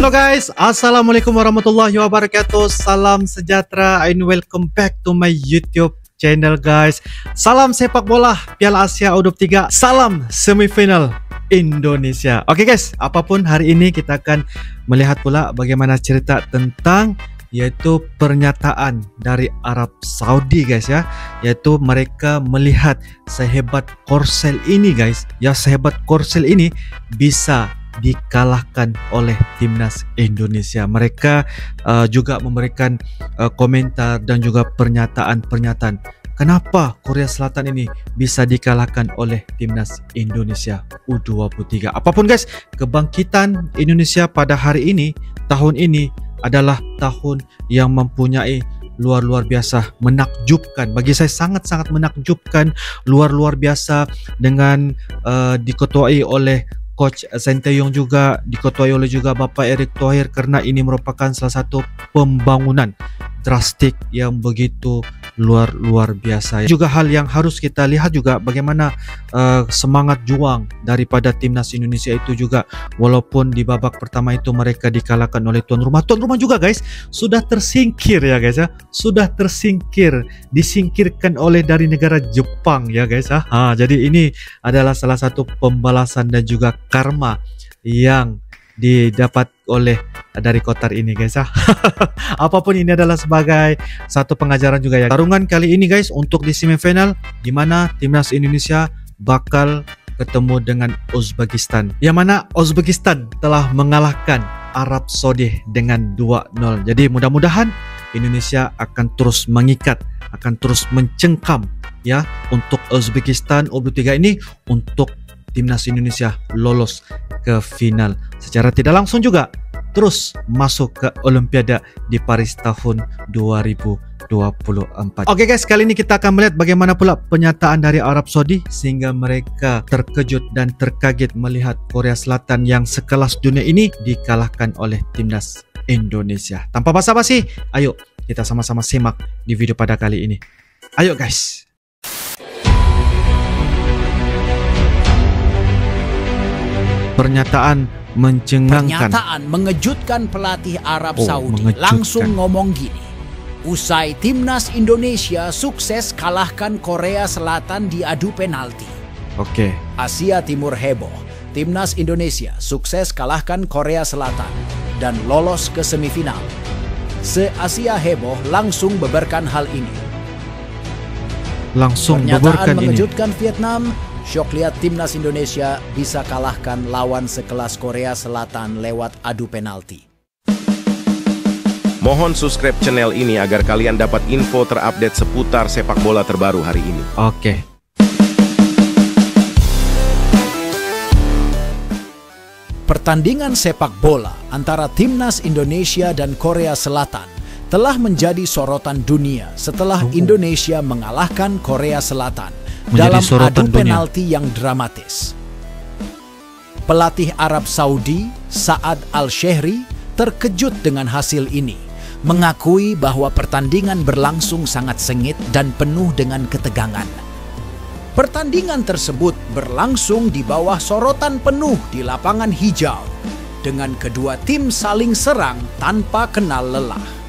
Halo guys, Assalamualaikum warahmatullahi wabarakatuh. Salam sejahtera and welcome back to my YouTube channel guys. Salam sepak bola Piala Asia U23. Salam semifinal Indonesia. Oke guys, apapun hari ini kita akan melihat pula bagaimana cerita tentang yaitu pernyataan dari Arab Saudi guys ya, yaitu mereka melihat sehebat Korsel ini guys ya, sehebat Korsel ini bisa dikalahkan oleh timnas Indonesia. Mereka juga memberikan komentar dan juga pernyataan-pernyataan kenapa Korea Selatan ini bisa dikalahkan oleh timnas Indonesia U23. Apapun guys, kebangkitan Indonesia pada hari ini, tahun ini adalah tahun yang mempunyai luar biasa, menakjubkan. Bagi saya sangat-sangat menakjubkan, luar biasa, dengan diketuai oleh Coach Sinteyong, juga diketuai oleh juga Bapak Erick Thohir, karena ini merupakan salah satu pembangunan drastik yang begitu luar biasa. Juga hal yang harus kita lihat juga bagaimana semangat juang daripada timnas Indonesia itu juga, walaupun di babak pertama itu mereka dikalahkan oleh tuan rumah. Tuan rumah juga guys sudah tersingkir ya guys ya, sudah tersingkir, disingkirkan oleh dari negara Jepang ya guys ya. Jadi ini adalah salah satu pembalasan dan juga karma yang didapat oleh dari Qatar ini guys ya. Apapun ini adalah sebagai satu pengajaran juga ya. Tarungan kali ini guys untuk di semifinal, di mana timnas Indonesia bakal ketemu dengan Uzbekistan, yang mana Uzbekistan telah mengalahkan Arab Saudi dengan 2-0. Jadi mudah-mudahan Indonesia akan terus mengikat, akan terus mencengkam ya untuk Uzbekistan U23 ini, untuk timnas Indonesia lolos ke final secara tidak langsung juga terus masuk ke Olimpiade di Paris tahun 2024. Oke guys, kali ini kita akan melihat bagaimana pula pernyataan dari Arab Saudi sehingga mereka terkejut dan terkaget melihat Korea Selatan yang sekelas dunia ini dikalahkan oleh timnas Indonesia. Tanpa basa-basi, ayo kita sama-sama simak di video pada kali ini. Ayo guys. Pernyataan mencengangkan, pernyataan mengejutkan pelatih Arab Saudi. Langsung ngomong gini, usai timnas Indonesia sukses kalahkan Korea Selatan di adu penalti. Asia Timur heboh, timnas Indonesia sukses kalahkan Korea Selatan dan lolos ke semifinal. Se-Asia heboh langsung beberkan hal ini. Pernyataan mengejutkan Vietnam. Syok lihat timnas Indonesia bisa kalahkan lawan sekelas Korea Selatan lewat adu penalti. Mohon subscribe channel ini agar kalian dapat info terupdate seputar sepak bola terbaru hari ini. Pertandingan sepak bola antara timnas Indonesia dan Korea Selatan telah menjadi sorotan dunia setelah Indonesia mengalahkan Korea Selatan dalam adu penalti yang dramatis. Pelatih Arab Saudi, Saad Al-Shehri, terkejut dengan hasil ini, mengakui bahwa pertandingan berlangsung sangat sengit dan penuh dengan ketegangan. Pertandingan tersebut berlangsung di bawah sorotan penuh di lapangan hijau, dengan kedua tim saling serang tanpa kenal lelah.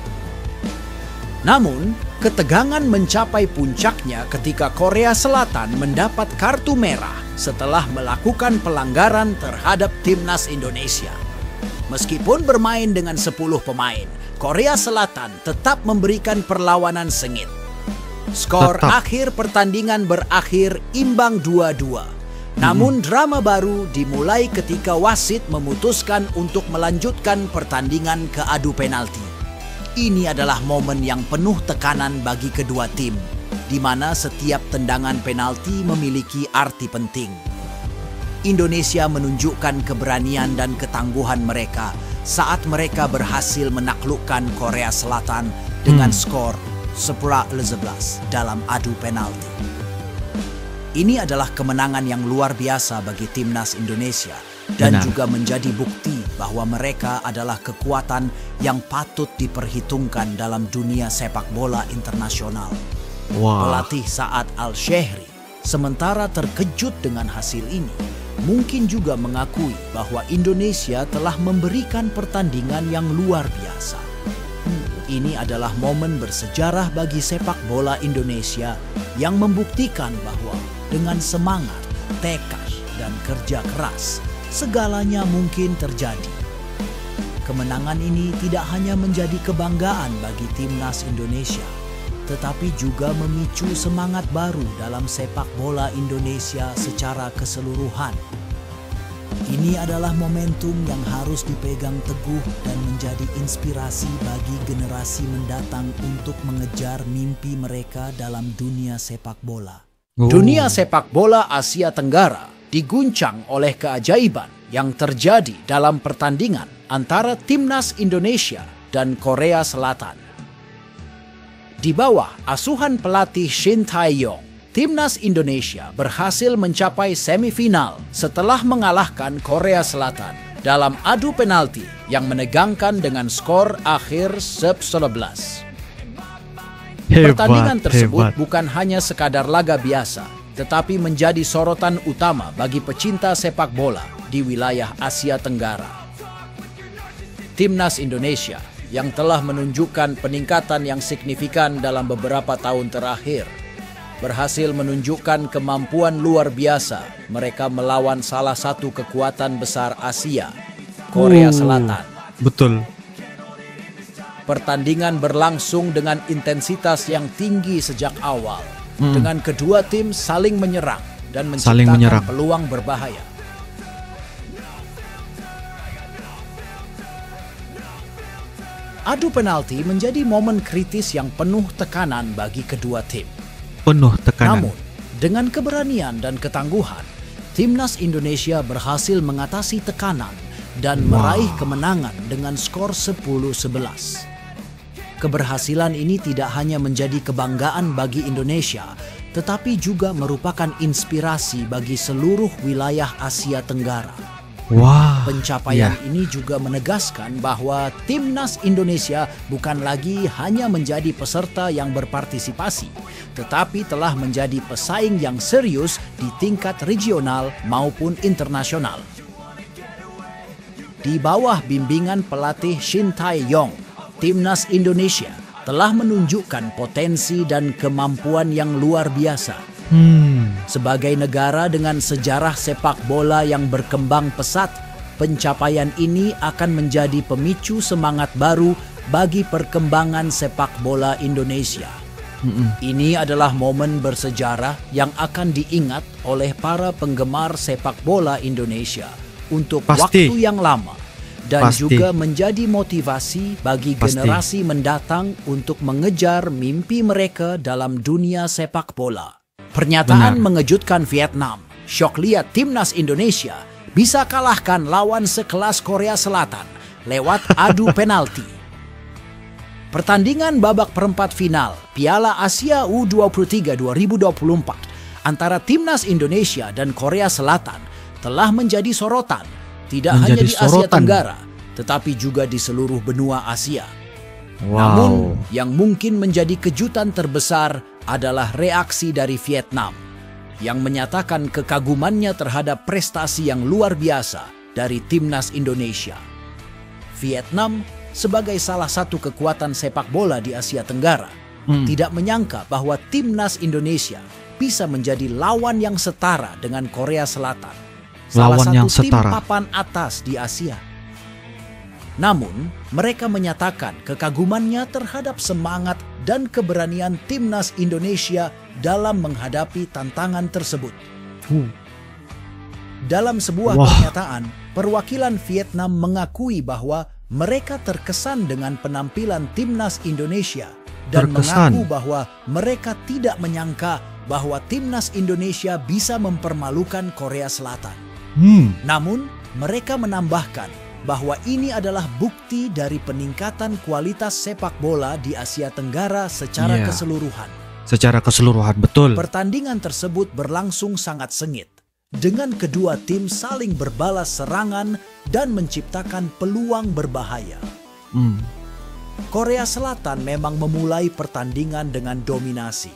Namun, ketegangan mencapai puncaknya ketika Korea Selatan mendapat kartu merah setelah melakukan pelanggaran terhadap timnas Indonesia. Meskipun bermain dengan 10 pemain, Korea Selatan tetap memberikan perlawanan sengit. Skor akhir pertandingan berakhir imbang 2-2. Namun drama baru dimulai ketika wasit memutuskan untuk melanjutkan pertandingan ke adu penalti. Ini adalah momen yang penuh tekanan bagi kedua tim, di mana setiap tendangan penalti memiliki arti penting. Indonesia menunjukkan keberanian dan ketangguhan mereka saat mereka berhasil menaklukkan Korea Selatan dengan skor 11-11 dalam adu penalti. Ini adalah kemenangan yang luar biasa bagi timnas Indonesia dan juga menjadi bukti bahwa mereka adalah kekuatan yang patut diperhitungkan dalam dunia sepak bola internasional. Pelatih Saad Al-Shehri sementara terkejut dengan hasil ini mungkin juga mengakui bahwa Indonesia telah memberikan pertandingan yang luar biasa. Ini adalah momen bersejarah bagi sepak bola Indonesia yang membuktikan bahwa dengan semangat, tekad, dan kerja keras, segalanya mungkin terjadi. Kemenangan ini tidak hanya menjadi kebanggaan bagi timnas Indonesia, tetapi juga memicu semangat baru dalam sepak bola Indonesia secara keseluruhan. Ini adalah momentum yang harus dipegang teguh dan menjadi inspirasi bagi generasi mendatang untuk mengejar mimpi mereka dalam dunia sepak bola. Dunia sepak bola Asia Tenggara diguncang oleh keajaiban yang terjadi dalam pertandingan antara timnas Indonesia dan Korea Selatan. Di bawah asuhan pelatih Shin Tae-yong, timnas Indonesia berhasil mencapai semifinal setelah mengalahkan Korea Selatan dalam adu penalti yang menegangkan dengan skor akhir 11-11. Pertandingan tersebut bukan hanya sekadar laga biasa, tetapi menjadi sorotan utama bagi pecinta sepak bola di wilayah Asia Tenggara. Timnas Indonesia yang telah menunjukkan peningkatan yang signifikan dalam beberapa tahun terakhir berhasil menunjukkan kemampuan luar biasa mereka melawan salah satu kekuatan besar Asia, Korea Selatan. Betul. Pertandingan berlangsung dengan intensitas yang tinggi sejak awal, dengan kedua tim saling menyerang dan menciptakan peluang berbahaya. Adu penalti menjadi momen kritis yang penuh tekanan bagi kedua tim. Namun, dengan keberanian dan ketangguhan, timnas Indonesia berhasil mengatasi tekanan dan meraih kemenangan dengan skor 10-11. Keberhasilan ini tidak hanya menjadi kebanggaan bagi Indonesia, tetapi juga merupakan inspirasi bagi seluruh wilayah Asia Tenggara. Pencapaian ini juga menegaskan bahwa timnas Indonesia bukan lagi hanya menjadi peserta yang berpartisipasi, tetapi telah menjadi pesaing yang serius di tingkat regional maupun internasional. Di bawah bimbingan pelatih Shin Tae-yong, timnas Indonesia telah menunjukkan potensi dan kemampuan yang luar biasa. Sebagai negara dengan sejarah sepak bola yang berkembang pesat, pencapaian ini akan menjadi pemicu semangat baru bagi perkembangan sepak bola Indonesia. Ini adalah momen bersejarah yang akan diingat oleh para penggemar sepak bola Indonesia untuk waktu yang lama dan juga menjadi motivasi bagi generasi mendatang untuk mengejar mimpi mereka dalam dunia sepak bola. Pernyataan mengejutkan Vietnam, syok lihat timnas Indonesia bisa kalahkan lawan sekelas Korea Selatan lewat adu penalti. Pertandingan babak perempat final Piala Asia U23 2024 antara timnas Indonesia dan Korea Selatan telah menjadi sorotan, tidak hanya di Asia Tenggara, tetapi juga di seluruh benua Asia. Namun, yang mungkin menjadi kejutan terbesar adalah reaksi dari Vietnam yang menyatakan kekagumannya terhadap prestasi yang luar biasa dari timnas Indonesia. Vietnam sebagai salah satu kekuatan sepak bola di Asia Tenggara tidak menyangka bahwa timnas Indonesia bisa menjadi lawan yang setara dengan Korea Selatan, salah satu tim papan atas di Asia. Namun, mereka menyatakan kekagumannya terhadap semangat dan keberanian timnas Indonesia dalam menghadapi tantangan tersebut. Dalam sebuah pernyataan, perwakilan Vietnam mengakui bahwa mereka terkesan dengan penampilan timnas Indonesia dan mengaku bahwa mereka tidak menyangka bahwa timnas Indonesia bisa mempermalukan Korea Selatan. Namun, mereka menambahkan bahwa ini adalah bukti dari peningkatan kualitas sepak bola di Asia Tenggara secara keseluruhan. Secara keseluruhan, betul. Pertandingan tersebut berlangsung sangat sengit, dengan kedua tim saling berbalas serangan dan menciptakan peluang berbahaya. Korea Selatan memang memulai pertandingan dengan dominasi,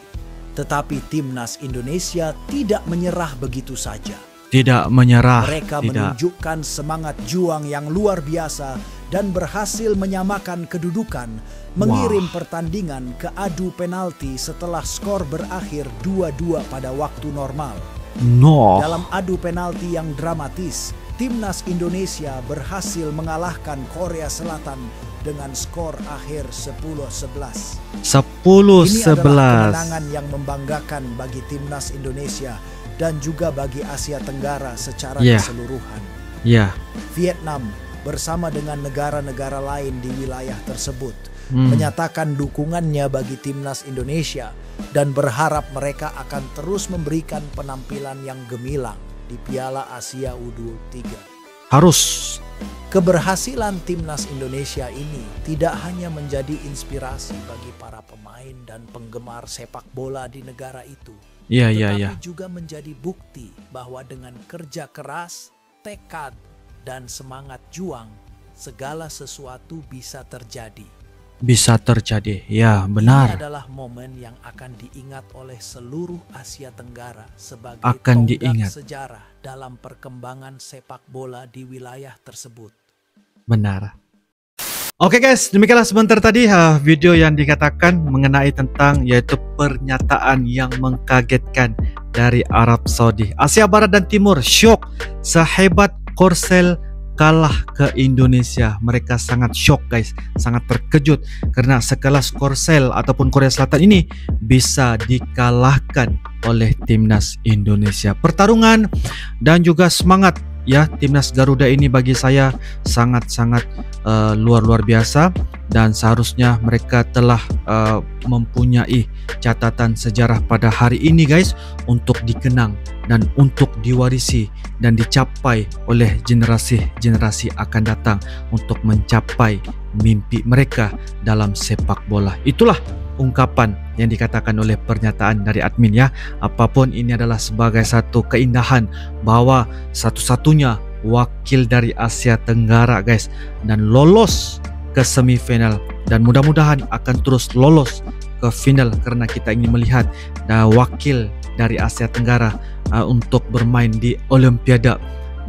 tetapi timnas Indonesia tidak menyerah begitu saja. Tidak menyerah. Mereka Tidak. menunjukkan semangat juang yang luar biasa dan berhasil menyamakan kedudukan, mengirim pertandingan ke adu penalti setelah skor berakhir 2-2 pada waktu normal. No. Dalam adu penalti yang dramatis, timnas Indonesia berhasil mengalahkan Korea Selatan dengan skor akhir 10-11. 10-11. Ini adalah kemenangan yang membanggakan bagi timnas Indonesia dan juga bagi Asia Tenggara secara keseluruhan. Vietnam bersama dengan negara-negara lain di wilayah tersebut menyatakan dukungannya bagi timnas Indonesia dan berharap mereka akan terus memberikan penampilan yang gemilang di Piala Asia U23. Harus. Keberhasilan timnas Indonesia ini tidak hanya menjadi inspirasi bagi para pemain dan penggemar sepak bola di negara itu, tetapi juga menjadi bukti bahwa dengan kerja keras, tekad, dan semangat juang, segala sesuatu bisa terjadi. Bisa terjadi, ya benar. Ini adalah momen yang akan diingat oleh seluruh Asia Tenggara sebagai tonggak sejarah dalam perkembangan sepak bola di wilayah tersebut. Benar. Oke guys, demikianlah sebentar tadi video yang dikatakan mengenai tentang yaitu pernyataan yang mengkagetkan dari Arab Saudi. Asia Barat dan Timur syok sehebat Korsel kalah ke Indonesia. Mereka sangat shock guys, sangat terkejut karena sekelas Korsel ataupun Korea Selatan ini bisa dikalahkan oleh timnas Indonesia. Pertarungan dan juga semangat ya timnas Garuda ini bagi saya sangat-sangat luar biasa, dan seharusnya mereka telah mempunyai catatan sejarah pada hari ini guys, untuk dikenang dan untuk diwarisi dan dicapai oleh generasi-generasi akan datang untuk mencapai mimpi mereka dalam sepak bola. Itulah ungkapan yang dikatakan oleh pernyataan dari admin ya. Apapun ini adalah sebagai satu keindahan bahwa satu-satunya wakil dari Asia Tenggara guys, dan lolos ke semifinal, dan mudah-mudahan akan terus lolos ke final karena kita ingin melihat wakil dari Asia Tenggara untuk bermain di Olimpiade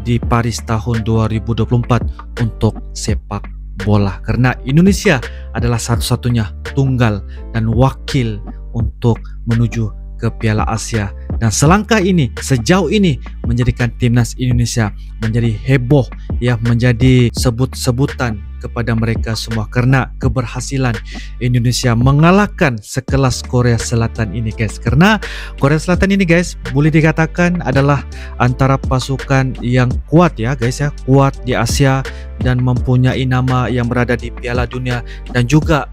di Paris tahun 2024 untuk sepak bola, karena Indonesia adalah satu-satunya tunggal dan wakil untuk menuju ke Piala Asia. Dan selangkah ini, sejauh ini menjadikan timnas Indonesia menjadi heboh ya, menjadi sebut-sebutan kepada mereka semua karena keberhasilan Indonesia mengalahkan sekelas Korea Selatan ini guys. Karena Korea Selatan ini guys boleh dikatakan adalah antara pasukan yang kuat ya guys ya, kuat di Asia dan mempunyai nama yang berada di Piala Dunia dan juga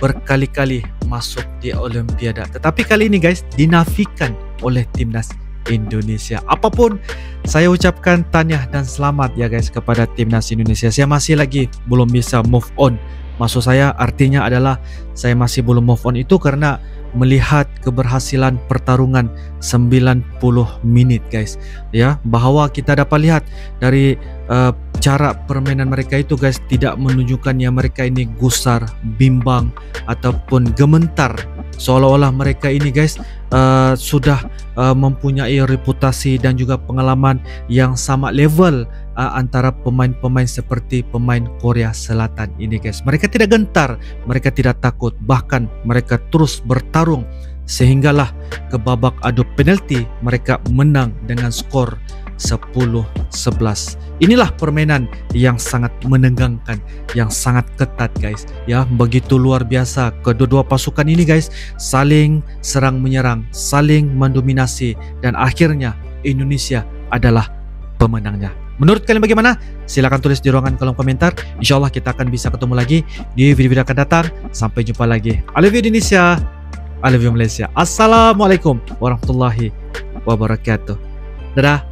berkali-kali masuk di Olimpiade. Tetapi kali ini guys dinafikan oleh timnas Indonesia. Apapun, saya ucapkan tahniah dan selamat ya guys kepada timnas Indonesia. Saya masih lagi belum bisa move on. Maksud saya artinya adalah saya masih belum move on itu karena melihat keberhasilan pertarungan 90 menit guys ya, bahwa kita dapat lihat dari cara permainan mereka itu guys tidak menunjukkan yang mereka ini gusar, bimbang ataupun gementar, seolah-olah mereka ini guys sudah mempunyai reputasi dan juga pengalaman yang sama level antara pemain-pemain seperti pemain Korea Selatan ini guys. Mereka tidak gentar, mereka tidak takut, bahkan mereka terus bertarung sehinggalah ke babak adu penalti mereka menang dengan skor 10-11. Inilah permainan yang sangat menegangkan, yang sangat ketat guys ya, begitu luar biasa. Kedua-dua pasukan ini guys saling serang menyerang, saling mendominasi, dan akhirnya Indonesia adalah pemenangnya. Menurut kalian bagaimana? Silahkan tulis di ruangan kolom komentar. Insya Allah kita akan bisa ketemu lagi di video-video akan datang. Sampai jumpa lagi. I love you Indonesia, I love you Malaysia. Assalamualaikum warahmatullahi wabarakatuh. Dadah.